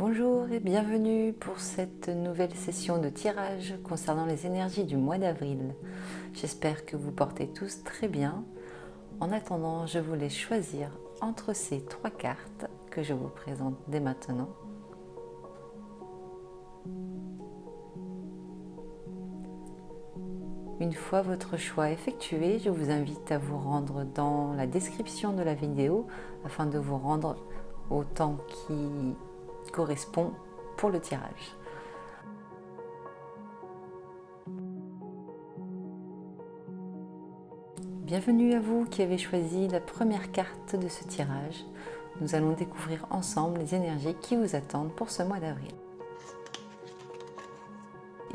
Bonjour et bienvenue pour cette nouvelle session de tirage concernant les énergies du mois d'avril. J'espère que vous portez tous très bien. En attendant, je vous laisse choisir entre ces trois cartes que je vous présente dès maintenant. Une fois votre choix effectué, je vous invite à vous rendre dans la description de la vidéo afin de vous rendre au temps qui correspond pour le tirage. Bienvenue à vous qui avez choisi la première carte de ce tirage. Nous allons découvrir ensemble les énergies qui vous attendent pour ce mois d'avril.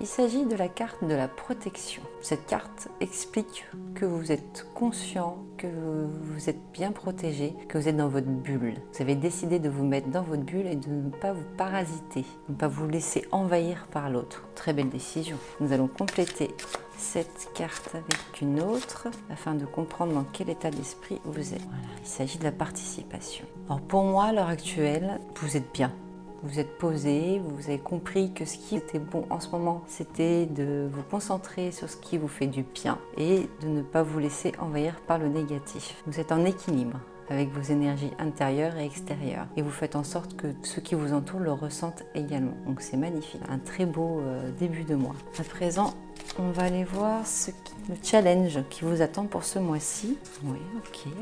Il s'agit de la carte de la protection. Cette carte explique que vous êtes conscient, que vous êtes bien protégé, que vous êtes dans votre bulle. Vous avez décidé de vous mettre dans votre bulle et de ne pas vous parasiter, de ne pas vous laisser envahir par l'autre. Très belle décision. Nous allons compléter cette carte avec une autre afin de comprendre dans quel état d'esprit vous êtes. Voilà, il s'agit de la participation. Alors pour moi, à l'heure actuelle, vous êtes bien. Vous êtes posé, vous avez compris que ce qui était bon en ce moment, c'était de vous concentrer sur ce qui vous fait du bien et de ne pas vous laisser envahir par le négatif. Vous êtes en équilibre avec vos énergies intérieures et extérieures et vous faites en sorte que ceux qui vous entourent le ressentent également. Donc c'est magnifique, un très beau début de mois. À présent, on va aller voir le challenge qui vous attend pour ce mois-ci. Oui, ok.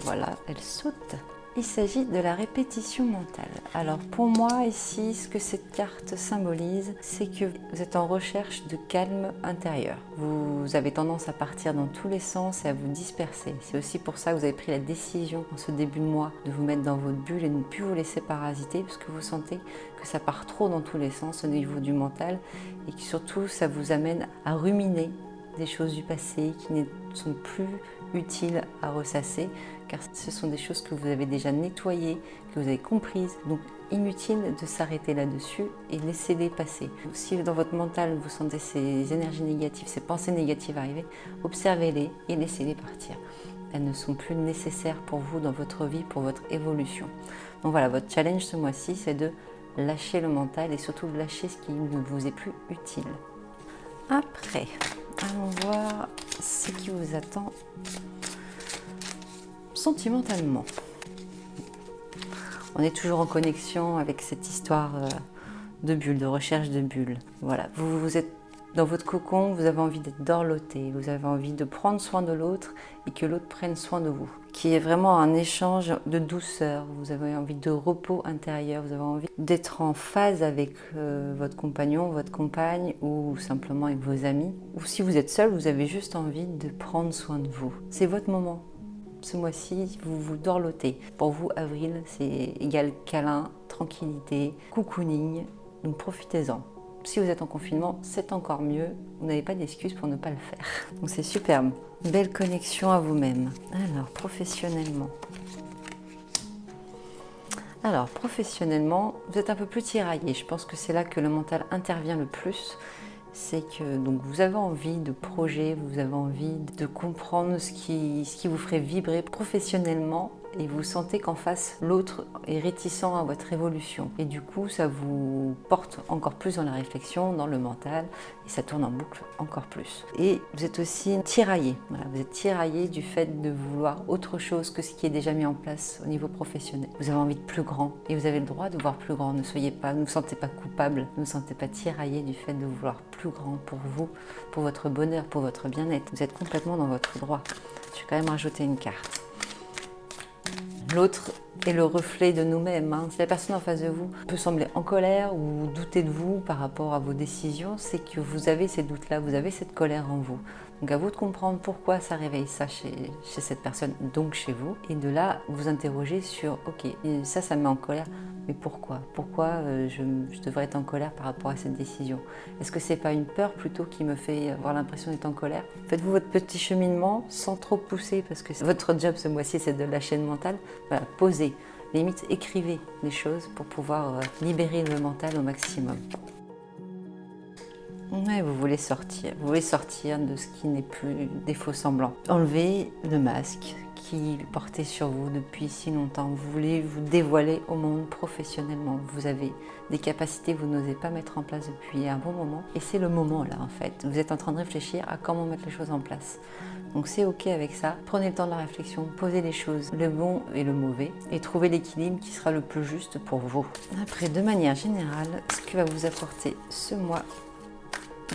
Voilà, elle saute. Il s'agit de la répétition mentale. Alors pour moi ici, ce que cette carte symbolise, c'est que vous êtes en recherche de calme intérieur. Vous avez tendance à partir dans tous les sens et à vous disperser. C'est aussi pour ça que vous avez pris la décision en ce début de mois de vous mettre dans votre bulle et de ne plus vous laisser parasiter parce que vous sentez que ça part trop dans tous les sens au niveau du mental et que surtout ça vous amène à ruminer des choses du passé qui ne sont plus utiles à ressasser car ce sont des choses que vous avez déjà nettoyées, que vous avez comprises, donc inutile de s'arrêter là-dessus et laisser-les passer. Si dans votre mental vous sentez ces énergies négatives, ces pensées négatives arriver, observez-les et laissez-les partir. Elles ne sont plus nécessaires pour vous dans votre vie, pour votre évolution. Donc voilà, votre challenge ce mois-ci, c'est de lâcher le mental et surtout de lâcher ce qui ne vous est plus utile. Après, allons voir ce qui vous attend sentimentalement. On est toujours en connexion avec cette histoire de bulle, de recherche de bulle. Voilà, vous êtes dans votre cocon, vous avez envie d'être dorloté, vous avez envie de prendre soin de l'autre et que l'autre prenne soin de vous. Qui est vraiment un échange de douceur, vous avez envie de repos intérieur, vous avez envie d'être en phase avec votre compagnon, votre compagne ou simplement avec vos amis. Ou si vous êtes seul, vous avez juste envie de prendre soin de vous. C'est votre moment. Ce mois-ci, vous vous dorlotez. Pour vous, avril, c'est égal câlin, tranquillité, cocooning, donc profitez-en. Si vous êtes en confinement, c'est encore mieux. Vous n'avez pas d'excuse pour ne pas le faire. Donc c'est superbe. Belle connexion à vous-même. Alors, professionnellement. Alors, professionnellement, vous êtes un peu plus tiraillé. Je pense que c'est là que le mental intervient le plus. C'est que donc, vous avez envie de projet, vous avez envie de comprendre ce qui vous ferait vibrer professionnellement et vous sentez qu'en face, l'autre est réticent à votre évolution. Et du coup, ça vous porte encore plus dans la réflexion, dans le mental, et ça tourne en boucle encore plus. Et vous êtes aussi tiraillé. Voilà, vous êtes tiraillé du fait de vouloir autre chose que ce qui est déjà mis en place au niveau professionnel. Vous avez envie de plus grand, et vous avez le droit de voir plus grand. Ne vous sentez pas coupable, ne vous sentez pas tiraillé du fait de vouloir plus grand pour vous, pour votre bonheur, pour votre bien-être. Vous êtes complètement dans votre droit. Je vais quand même rajouter une carte. L'autre est le reflet de nous-mêmes. Si la personne en face de vous peut sembler en colère ou douter de vous par rapport à vos décisions, c'est que vous avez ces doutes-là, vous avez cette colère en vous. Donc à vous de comprendre pourquoi ça réveille ça chez cette personne, donc chez vous. Et de là, vous interroger sur, ok, ça me met en colère, mais pourquoi ? Pourquoi je devrais être en colère par rapport à cette décision ? Est-ce que c'est pas une peur plutôt qui me fait avoir l'impression d'être en colère ? Faites-vous votre petit cheminement sans trop pousser, parce que votre job ce mois-ci, c'est de lâcher le mental. Voilà, posez, limite écrivez des choses pour pouvoir libérer le mental au maximum. Ouais, vous voulez sortir de ce qui n'est plus des faux semblants. Enlevez le masque qui portait sur vous depuis si longtemps. Vous voulez vous dévoiler au monde professionnellement. Vous avez des capacités que vous n'osez pas mettre en place depuis un bon moment. Et c'est le moment là en fait. Vous êtes en train de réfléchir à comment mettre les choses en place. Donc c'est ok avec ça. Prenez le temps de la réflexion, posez les choses, le bon et le mauvais, et trouvez l'équilibre qui sera le plus juste pour vous. Après, de manière générale, ce que va vous apporter ce mois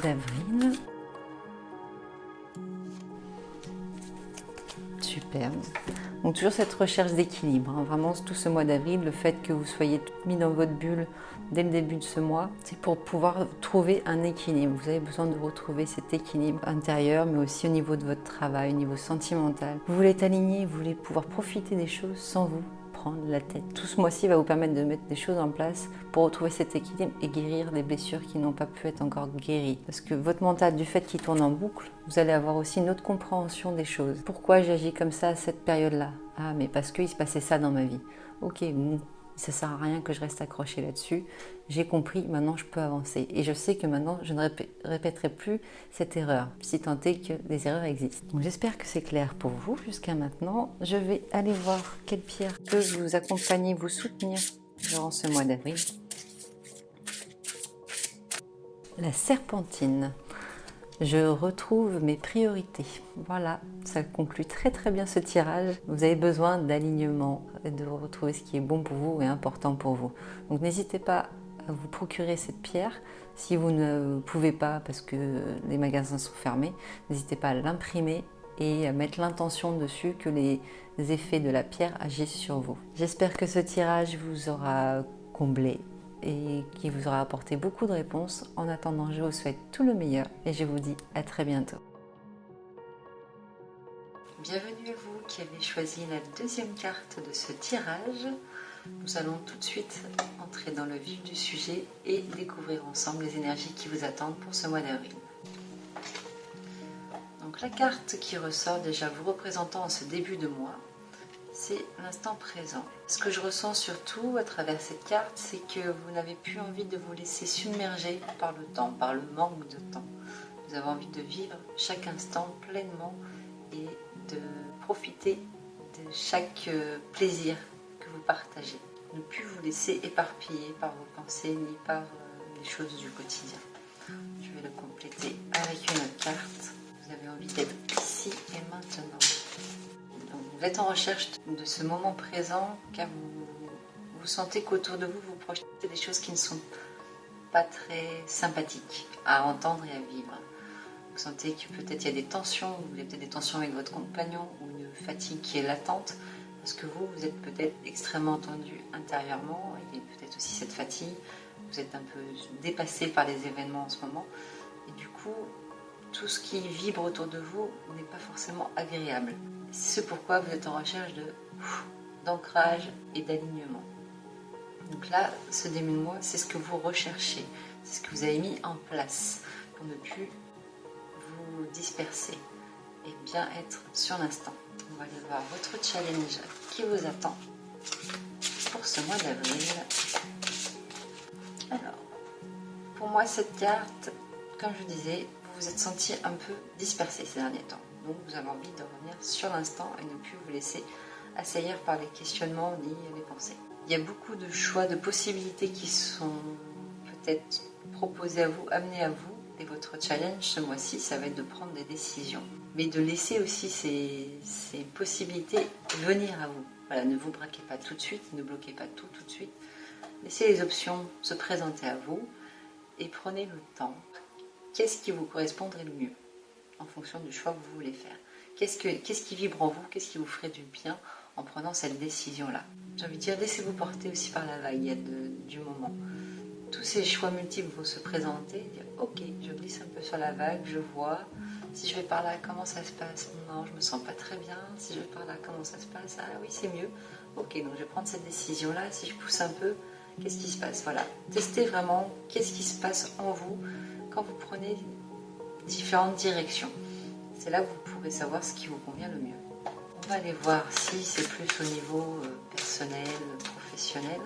d'avril. Superbe. Donc toujours cette recherche d'équilibre, hein. Vraiment tout ce mois d'avril, le fait que vous soyez mis dans votre bulle dès le début de ce mois, c'est pour pouvoir trouver un équilibre. Vous avez besoin de retrouver cet équilibre intérieur, mais aussi au niveau de votre travail, au niveau sentimental. Vous voulez être aligné, vous voulez pouvoir profiter des choses sans vous prendre la tête. Tout ce mois-ci va vous permettre de mettre des choses en place pour retrouver cet équilibre et guérir des blessures qui n'ont pas pu être encore guéries. Parce que votre mental, du fait qu'il tourne en boucle, vous allez avoir aussi une autre compréhension des choses. Pourquoi j'agis comme ça à cette période-là? Ah, mais parce qu'il se passait ça dans ma vie. Ok, ça sert à rien que je reste accrochée là-dessus. J'ai compris, maintenant je peux avancer. Et je sais que maintenant je ne répéterai plus cette erreur, si tant est que des erreurs existent. Donc j'espère que c'est clair pour vous jusqu'à maintenant. Je vais aller voir quelle pierre peut vous accompagner, vous soutenir durant ce mois d'avril. La serpentine. Je retrouve mes priorités. Voilà, ça conclut très très bien ce tirage. Vous avez besoin d'alignement, de retrouver ce qui est bon pour vous et important pour vous. Donc n'hésitez pas à vous procurer cette pierre. Si vous ne pouvez pas parce que les magasins sont fermés, n'hésitez pas à l'imprimer et à mettre l'intention dessus que les effets de la pierre agissent sur vous. J'espère que ce tirage vous aura comblé et qui vous aura apporté beaucoup de réponses. En attendant, je vous souhaite tout le meilleur et je vous dis à très bientôt. Bienvenue à vous qui avez choisi la deuxième carte de ce tirage. Nous allons tout de suite entrer dans le vif du sujet et découvrir ensemble les énergies qui vous attendent pour ce mois d'avril. Donc la carte qui ressort déjà vous représentant en ce début de mois, c'est l'instant présent. Ce que je ressens surtout à travers cette carte, c'est que vous n'avez plus envie de vous laisser submerger par le temps, par le manque de temps. Vous avez envie de vivre chaque instant pleinement et de profiter de chaque plaisir que vous partagez. Ne plus vous laisser éparpiller par vos pensées ni par les choses du quotidien. Je vais le compléter avec une autre carte. Vous avez envie d'être ici et maintenant. Vous êtes en recherche de ce moment présent car vous sentez qu'autour de vous, vous projetez des choses qui ne sont pas très sympathiques à entendre et à vivre. Vous sentez que peut-être il y a des tensions, vous avez peut-être des tensions avec votre compagnon ou une fatigue qui est latente parce que vous êtes peut-être extrêmement tendu intérieurement et peut-être aussi cette fatigue. Vous êtes un peu dépassé par les événements en ce moment et du coup, tout ce qui vibre autour de vous n'est pas forcément agréable. C'est pourquoi vous êtes en recherche d'ancrage et d'alignement. Donc là, ce début de mois, c'est ce que vous recherchez, c'est ce que vous avez mis en place pour ne plus vous disperser et bien être sur l'instant. On va aller voir votre challenge qui vous attend pour ce mois d'avril. Alors, pour moi, cette carte, comme je disais, vous vous êtes senti un peu dispersé ces derniers temps. Donc vous avez envie de revenir sur l'instant et ne plus vous laisser assaillir par les questionnements ni les pensées. Il y a beaucoup de choix, de possibilités qui sont peut-être proposées à vous, amenées à vous. Et votre challenge ce mois-ci, ça va être de prendre des décisions. Mais de laisser aussi ces possibilités venir à vous. Voilà, ne vous braquez pas tout de suite, ne bloquez pas tout de suite. Laissez les options se présenter à vous et prenez le temps. Qu'est-ce qui vous correspondrait le mieux en fonction du choix que vous voulez faire? Qu'est-ce qui vibre en vous? Qu'est-ce qui vous ferait du bien en prenant cette décision-là? J'ai envie de dire, laissez-vous porter aussi par la vague du moment. Tous ces choix multiples vont se présenter, dire ok, je glisse un peu sur la vague, je vois. Si je vais par là, comment ça se passe? Non, je me sens pas très bien. Si je vais par là, comment ça se passe? Ah oui, c'est mieux. Ok, donc je vais prendre cette décision-là. Si je pousse un peu, qu'est-ce qui se passe? Voilà, testez vraiment qu'est-ce qui se passe en vous quand vous prenez différentes directions. C'est là que vous pourrez savoir ce qui vous convient le mieux. On va aller voir si c'est plus au niveau personnel, professionnel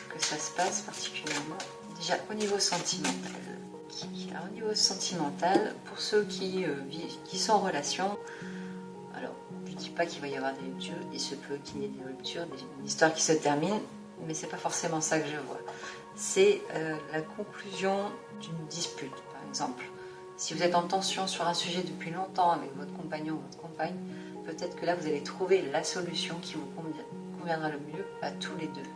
que ça se passe particulièrement. Déjà au niveau sentimental. Alors, au niveau sentimental, pour ceux qui sont en relation, alors je ne dis pas qu'il va y avoir des ruptures, il se peut qu'il y ait des ruptures, une histoire qui se termine, mais c'est pas forcément ça que je vois. C'est la conclusion d'une dispute, par exemple. Si vous êtes en tension sur un sujet depuis longtemps avec votre compagnon ou votre compagne, peut-être que là vous allez trouver la solution qui vous conviendra le mieux à tous les deux.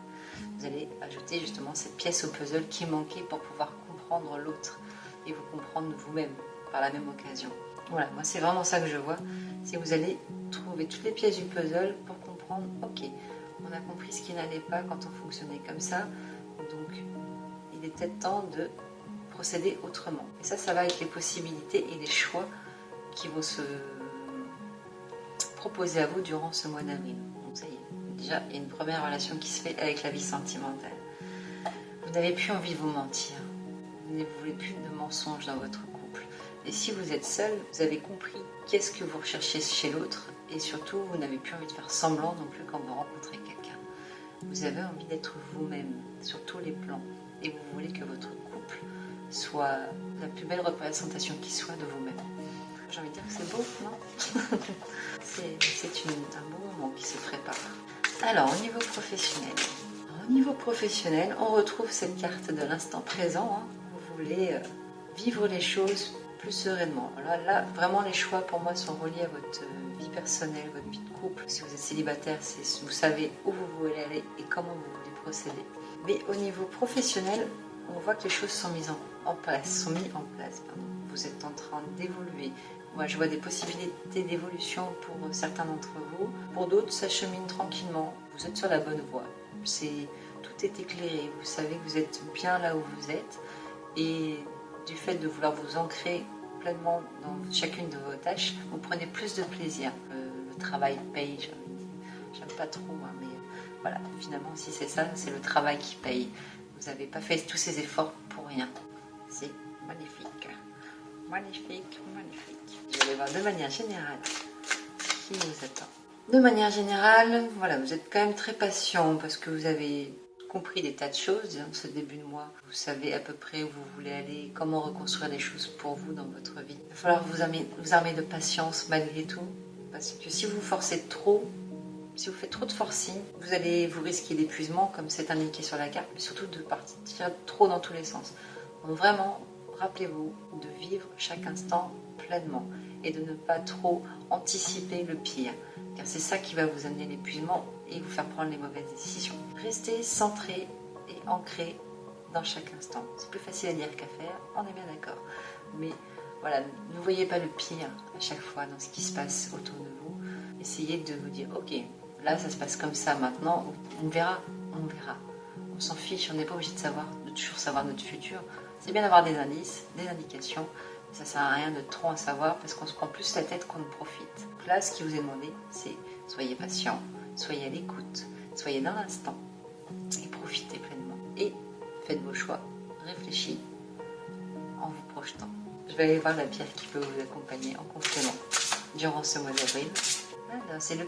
Vous allez ajouter justement cette pièce au puzzle qui manquait pour pouvoir comprendre l'autre et vous comprendre vous-même par la même occasion. Voilà, moi c'est vraiment ça que je vois, c'est que vous allez trouver toutes les pièces du puzzle pour comprendre, ok, on a compris ce qui n'allait pas quand on fonctionnait comme ça, donc il est peut-être temps de procéder autrement. Et ça va avec les possibilités et les choix qui vont se proposer à vous durant ce mois d'avril. Donc ça y est, déjà il y a une première relation qui se fait avec la vie sentimentale. Vous n'avez plus envie de vous mentir, vous ne voulez plus de mensonges dans votre couple. Et si vous êtes seul, vous avez compris qu'est-ce que vous recherchez chez l'autre et surtout vous n'avez plus envie de faire semblant non plus quand vous rencontrez quelqu'un. Vous avez envie d'être vous-même sur tous les plans et vous voulez que votre couple soit la plus belle représentation qui soit de vous-même. J'ai envie de dire que c'est beau, non? C'est un beau moment qui se prépare. Alors, au niveau professionnel. Au niveau professionnel, on retrouve cette carte de l'instant présent. Hein. Vous voulez vivre les choses plus sereinement. Là, vraiment, les choix pour moi sont reliés à votre vie personnelle, votre vie de couple. Si vous êtes célibataire, vous savez où vous voulez aller et comment vous voulez procéder. Mais au niveau professionnel, on voit que les choses sont mises en place. Vous êtes en train d'évoluer. Moi, je vois des possibilités d'évolution pour certains d'entre vous. Pour d'autres, ça chemine tranquillement. Vous êtes sur la bonne voie. Tout est éclairé. Vous savez que vous êtes bien là où vous êtes. Et du fait de vouloir vous ancrer pleinement dans chacune de vos tâches, vous prenez plus de plaisir. Le travail paye. J'aime pas trop, hein, mais voilà. Finalement, si c'est ça, c'est le travail qui paye. Vous n'avez pas fait tous ces efforts pour rien. C'est magnifique. Magnifique, magnifique. Je vais aller voir de manière générale qui vous attend. De manière générale, voilà, vous êtes quand même très patient parce que vous avez compris des tas de choses dans ce début de mois. Vous savez à peu près où vous voulez aller, comment reconstruire les choses pour vous dans votre vie. Il va falloir vous armer de patience malgré tout. Parce que si vous forcez trop, si vous faites trop de forcing, vous allez vous risquer d'épuisement comme c'est indiqué sur la carte, mais surtout de partir trop dans tous les sens. Donc vraiment, rappelez-vous de vivre chaque instant pleinement et de ne pas trop anticiper le pire, car c'est ça qui va vous amener l'épuisement et vous faire prendre les mauvaises décisions. Restez centré et ancré dans chaque instant. C'est plus facile à dire qu'à faire, on est bien d'accord. Mais voilà, ne voyez pas le pire à chaque fois dans ce qui se passe autour de vous. Essayez de vous dire, ok, là ça se passe comme ça maintenant, on verra. On s'en fiche, on n'est pas obligé de toujours savoir notre futur. C'est bien d'avoir des indices, des indications, mais ça sert à rien de trop en savoir parce qu'on se prend plus la tête qu'on ne profite. Donc là, ce qui vous est demandé, c'est soyez patient, soyez à l'écoute, soyez dans l'instant et profitez pleinement. Et faites vos choix, réfléchissez en vous projetant. Je vais aller voir la pierre qui peut vous accompagner en complément durant ce mois d'avril. Voilà, c'est le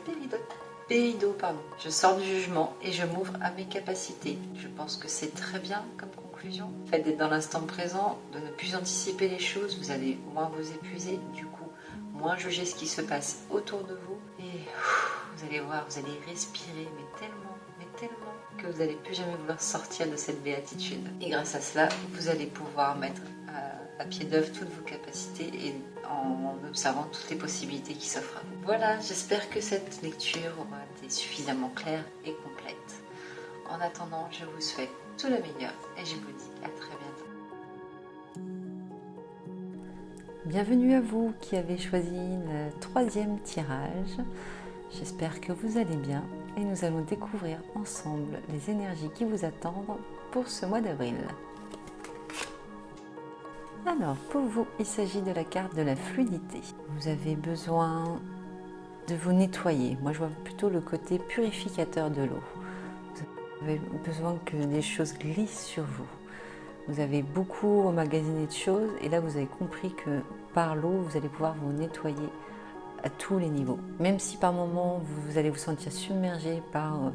Péridot, pardon. Je sors du jugement et je m'ouvre à mes capacités. Je pense que c'est très bien comme conclusion. Le fait d'être dans l'instant présent, de ne plus anticiper les choses, vous allez moins vous épuiser, du coup, moins juger ce qui se passe autour de vous. Et vous allez voir, vous allez respirer, mais tellement, que vous n'allez plus jamais vouloir sortir de cette béatitude. Et grâce à cela, vous allez pouvoir mettre à pied d'œuvre toutes vos capacités et en observant toutes les possibilités qui s'offrent à vous. Voilà, j'espère que cette lecture aura été suffisamment claire et complète. En attendant, je vous souhaite tout le meilleur et je vous dis à très bientôt. Bienvenue à vous qui avez choisi le 3e tirage. J'espère que vous allez bien et nous allons découvrir ensemble les énergies qui vous attendent pour ce mois d'avril. Alors, pour vous, il s'agit de la carte de la fluidité. Vous avez besoin de vous nettoyer. Moi, je vois plutôt le côté purificateur de l'eau. Vous avez besoin que les choses glissent sur vous. Vous avez beaucoup emmagasiné de choses et là, vous avez compris que par l'eau, vous allez pouvoir vous nettoyer à tous les niveaux. Même si par moments, vous allez vous sentir submergé par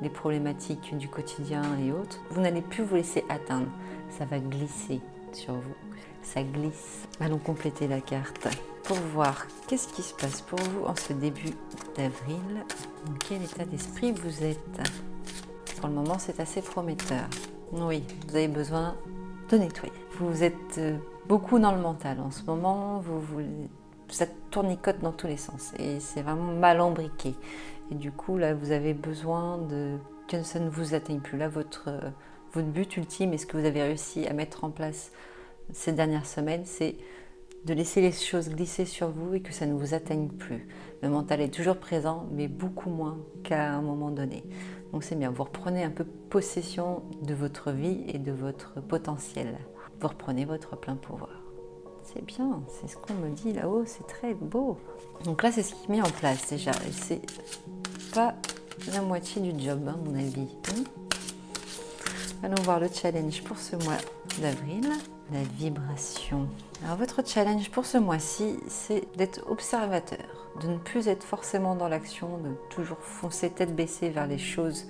les problématiques du quotidien et autres, vous n'allez plus vous laisser atteindre. Ça va glisser. sur vous, ça glisse. Allons compléter la carte pour voir qu'est-ce qui se passe pour vous en ce début d'avril. Dans quel état d'esprit vous êtes? Pour le moment, c'est assez prometteur. Oui, vous avez besoin de nettoyer. Vous êtes beaucoup dans le mental en ce moment, ça tournicote dans tous les sens et c'est vraiment mal embriqué. Et du coup, là, vous avez besoin que ça ne vous atteigne plus. Là, votre but ultime et ce que vous avez réussi à mettre en place ces dernières semaines, c'est de laisser les choses glisser sur vous et que ça ne vous atteigne plus. Le mental est toujours présent, mais beaucoup moins qu'à un moment donné. Donc c'est bien, vous reprenez un peu possession de votre vie et de votre potentiel. Vous reprenez votre plein pouvoir. C'est bien, c'est ce qu'on me dit là-haut, c'est très beau. Donc là, c'est ce qui est mis en place déjà. Et c'est pas la moitié du job, à mon avis. Allons voir le challenge pour ce mois d'avril. La vibration. Alors votre challenge pour ce mois-ci, c'est d'être observateur, de ne plus être forcément dans l'action, de toujours foncer tête baissée vers les choses,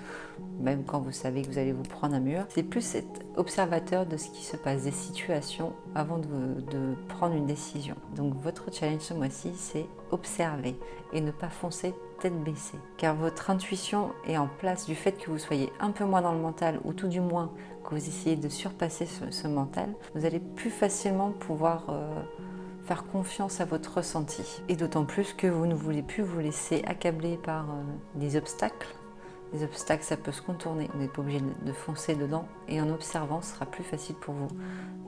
même quand vous savez que vous allez vous prendre un mur. C'est plus être observateur de ce qui se passe, des situations, avant de prendre une décision. Donc votre challenge ce mois-ci, c'est observer et ne pas foncer tête baissée. Car votre intuition est en place du fait que vous soyez un peu moins dans le mental, ou tout du moins que vous essayez de surpasser ce mental, vous allez plus facilement pouvoir faire confiance à votre ressenti. Et d'autant plus que vous ne voulez plus vous laisser accabler par des obstacles. Les obstacles, ça peut se contourner, vous n'êtes pas obligé de foncer dedans. Et en observant, ce sera plus facile pour vous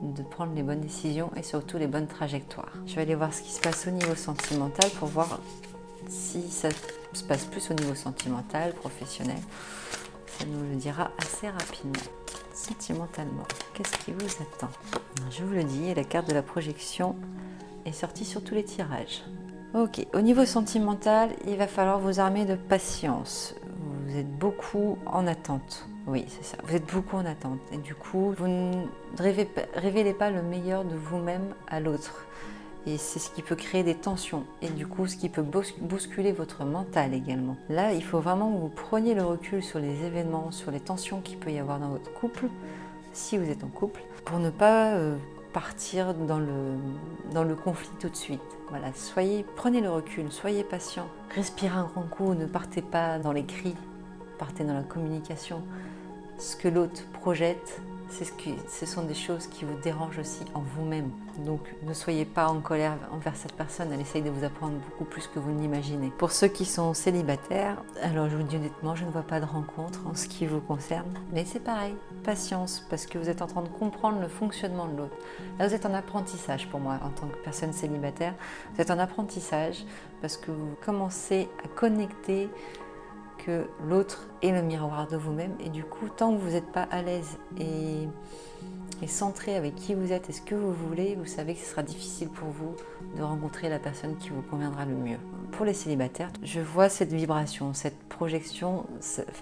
de prendre les bonnes décisions et surtout les bonnes trajectoires. Je vais aller voir ce qui se passe au niveau sentimental pour voir si ça se passe plus au niveau sentimental, professionnel. Ça nous le dira assez rapidement. Sentimentalement, qu'est-ce qui vous attend? Je vous le dis, la carte de la projection est sortie sur tous les tirages. Ok, au niveau sentimental, il va falloir vous armer de patience. Vous êtes beaucoup en attente. Oui, c'est ça. Vous êtes beaucoup en attente. Et du coup, vous ne révélez pas le meilleur de vous-même à l'autre. Et c'est ce qui peut créer des tensions et du coup ce qui peut bousculer votre mental également. Là, il faut vraiment que vous preniez le recul sur les événements, sur les tensions qu'il peut y avoir dans votre couple, si vous êtes en couple, pour ne pas partir dans le conflit tout de suite. Voilà, prenez le recul, soyez patient, respirez un grand coup, ne partez pas dans les cris, partez dans la communication. Ce que l'autre projette, ce sont des choses qui vous dérangent aussi en vous-même. Donc ne soyez pas en colère envers cette personne, elle essaye de vous apprendre beaucoup plus que vous ne l'imaginez. Pour ceux qui sont célibataires, alors je vous dis honnêtement, je ne vois pas de rencontre en ce qui vous concerne. Mais c'est pareil, patience, parce que vous êtes en train de comprendre le fonctionnement de l'autre. Là, vous êtes en apprentissage pour moi, en tant que personne célibataire. Vous êtes en apprentissage parce que vous commencez à connecter que l'autre est le miroir de vous-même et du coup, tant que vous n'êtes pas à l'aise et centré avec qui vous êtes et ce que vous voulez, vous savez que ce sera difficile pour vous de rencontrer la personne qui vous conviendra le mieux. Pour les célibataires, je vois cette vibration, cette projection,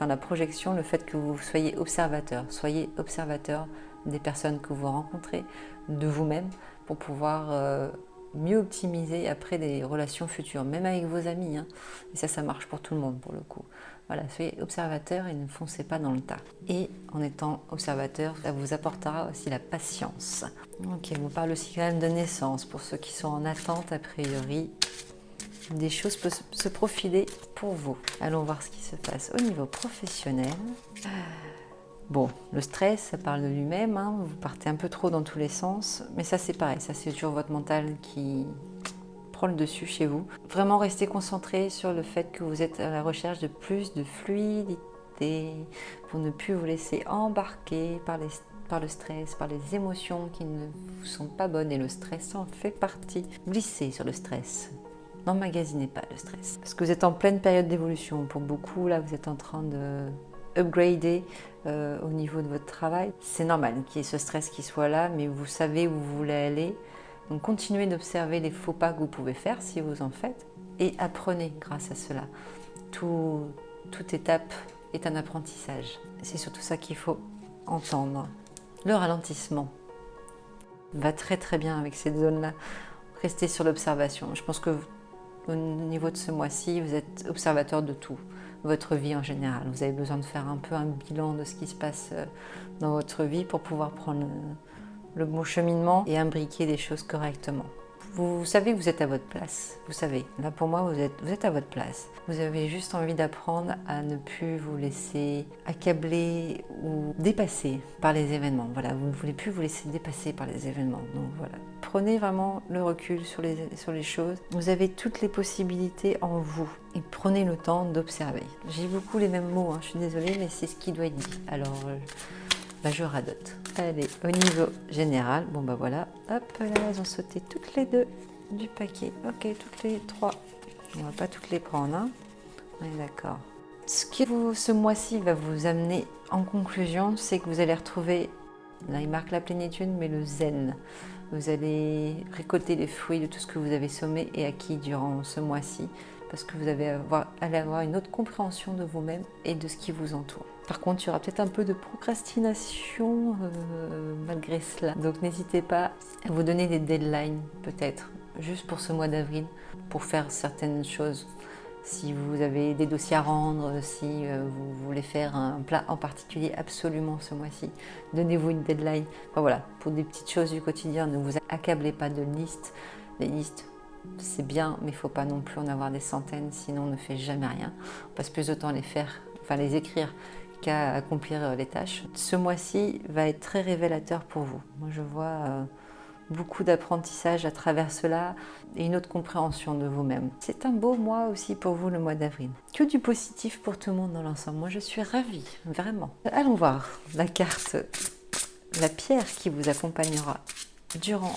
la projection, le fait que vous soyez observateur des personnes que vous rencontrez, de vous-même, pour pouvoir mieux optimiser après des relations futures, même avec vos amis. Et ça marche pour tout le monde pour le coup. Voilà, soyez observateur et ne foncez pas dans le tas. Et en étant observateur, ça vous apportera aussi la patience. Ok, on parle aussi quand même de naissance. Pour ceux qui sont en attente, a priori, des choses peuvent se profiler pour vous. Allons voir ce qui se passe au niveau professionnel. Bon, le stress, ça parle de lui-même, vous partez un peu trop dans tous les sens, mais ça c'est pareil, ça c'est toujours votre mental qui prend le dessus chez vous. Vraiment restez concentré sur le fait que vous êtes à la recherche de plus de fluidité, pour ne plus vous laisser embarquer par le stress, par les émotions qui ne vous sont pas bonnes, et le stress en fait partie. Glissez sur le stress. N'emmagasinez pas le stress, parce que vous êtes en pleine période d'évolution. Pour beaucoup, là, vous êtes en train de upgrader au niveau de votre travail. C'est normal qu'il y ait ce stress qui soit là, mais vous savez où vous voulez aller. Donc continuez d'observer les faux pas que vous pouvez faire si vous en faites et apprenez grâce à cela. Toute étape est un apprentissage. C'est surtout ça qu'il faut entendre. Le ralentissement va très très bien avec cette zone-là. Restez sur l'observation. Je pense que au niveau de ce mois-ci, vous êtes observateur de tout, votre vie en général. Vous avez besoin de faire un peu un bilan de ce qui se passe dans votre vie pour pouvoir prendre le bon cheminement et imbriquer les choses correctement. Vous savez que vous êtes à votre place, vous savez, là pour moi vous êtes à votre place. Vous avez juste envie d'apprendre à ne plus vous laisser accabler ou dépasser par les événements. Voilà, vous ne voulez plus vous laisser dépasser par les événements. Donc voilà, prenez vraiment le recul sur les choses. Vous avez toutes les possibilités en vous et prenez le temps d'observer. J'ai beaucoup les mêmes mots, hein, je suis désolée, mais c'est ce qui doit être dit. Alors, je radote. Allez, au niveau général, bon bah voilà, hop là, elles ont sauté toutes les deux du paquet. Ok, toutes les trois. On va pas toutes les prendre, hein. On est d'accord. Ce mois-ci va vous amener en conclusion, c'est que vous allez retrouver, là il marque la plénitude, mais le zen. Vous allez récolter les fruits de tout ce que vous avez semé et acquis durant ce mois-ci, parce que vous allez avoir une autre compréhension de vous-même et de ce qui vous entoure. Par contre, il y aura peut-être un peu de procrastination malgré cela. Donc n'hésitez pas à vous donner des deadlines, peut-être, juste pour ce mois d'avril, pour faire certaines choses. Si vous avez des dossiers à rendre, si vous voulez faire un plat en particulier absolument ce mois-ci, donnez-vous une deadline. Enfin, voilà, pour des petites choses du quotidien, ne vous accablez pas de listes. Les listes, c'est bien, mais il ne faut pas non plus en avoir des centaines, sinon on ne fait jamais rien. On passe plus de temps à les écrire qu'à accomplir les tâches. Ce mois-ci va être très révélateur pour vous. Moi, je vois beaucoup d'apprentissage à travers cela et une autre compréhension de vous-même. C'est un beau mois aussi pour vous, le mois d'avril. Que du positif pour tout le monde dans l'ensemble. Moi, je suis ravie, vraiment. Allons voir la carte, la pierre qui vous accompagnera durant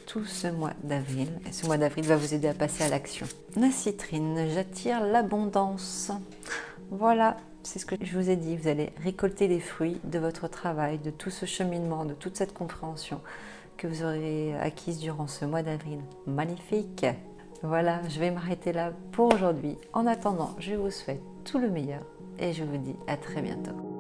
tout ce mois d'avril. Et ce mois d'avril va vous aider à passer à l'action. La citrine, j'attire l'abondance. Voilà. C'est ce que je vous ai dit, vous allez récolter les fruits de votre travail, de tout ce cheminement, de toute cette compréhension que vous aurez acquise durant ce mois d'avril. Magnifique! Voilà, je vais m'arrêter là pour aujourd'hui. En attendant, je vous souhaite tout le meilleur et je vous dis à très bientôt.